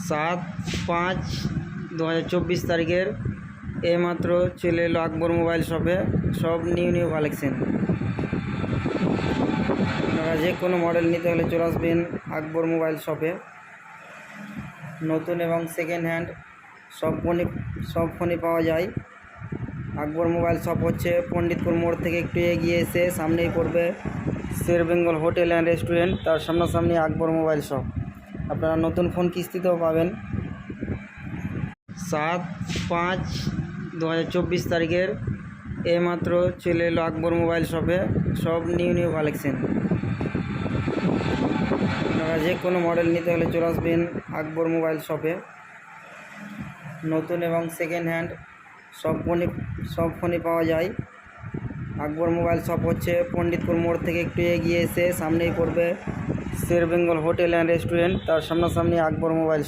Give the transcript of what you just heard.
7/5/2024 তারিখের এইমাত্র চলে এলো আকবর মোবাইল শপে সব নিউ কালেকশন। আপনারা যে কোনো মডেল নিতে হলে চলে আসবেন আকবর মোবাইল শপে। নতুন এবং সেকেন্ড হ্যান্ড সব ফোনই পাওয়া যায়। আকবর মোবাইল শপ হচ্ছে পণ্ডিতপুর মোড় থেকে একটু এগিয়ে এসে সামনেই পড়বে শের বেঙ্গল হোটেল অ্যান্ড রেস্টুরেন্ট, তার সামনাসামনি আকবর মোবাইল শপ। আপনারা নতুন ফোন কিস্তিতেও পাবেন। 7/5/2024 তারিখের এইমাত্র চলে এলো আকবর মোবাইল শপে সব নিউ কালেকশন। আপনারা যে কোনো মডেল নিতে হলে চলে আসবেন আকবর মোবাইল শপে। নতুন এবং সেকেন্ড হ্যান্ড সব ফোনই পাওয়া যায়। আকবর মোবাইল শপ হচ্ছে পণ্ডিতপুর মোড় থেকে একটু এগিয়ে এসে সামনেই পড়বে শের বেঙ্গল হোটেল অ্যান্ড রেস্টুরেন্ট, তার সামনাসামনি আকবর মোবাইল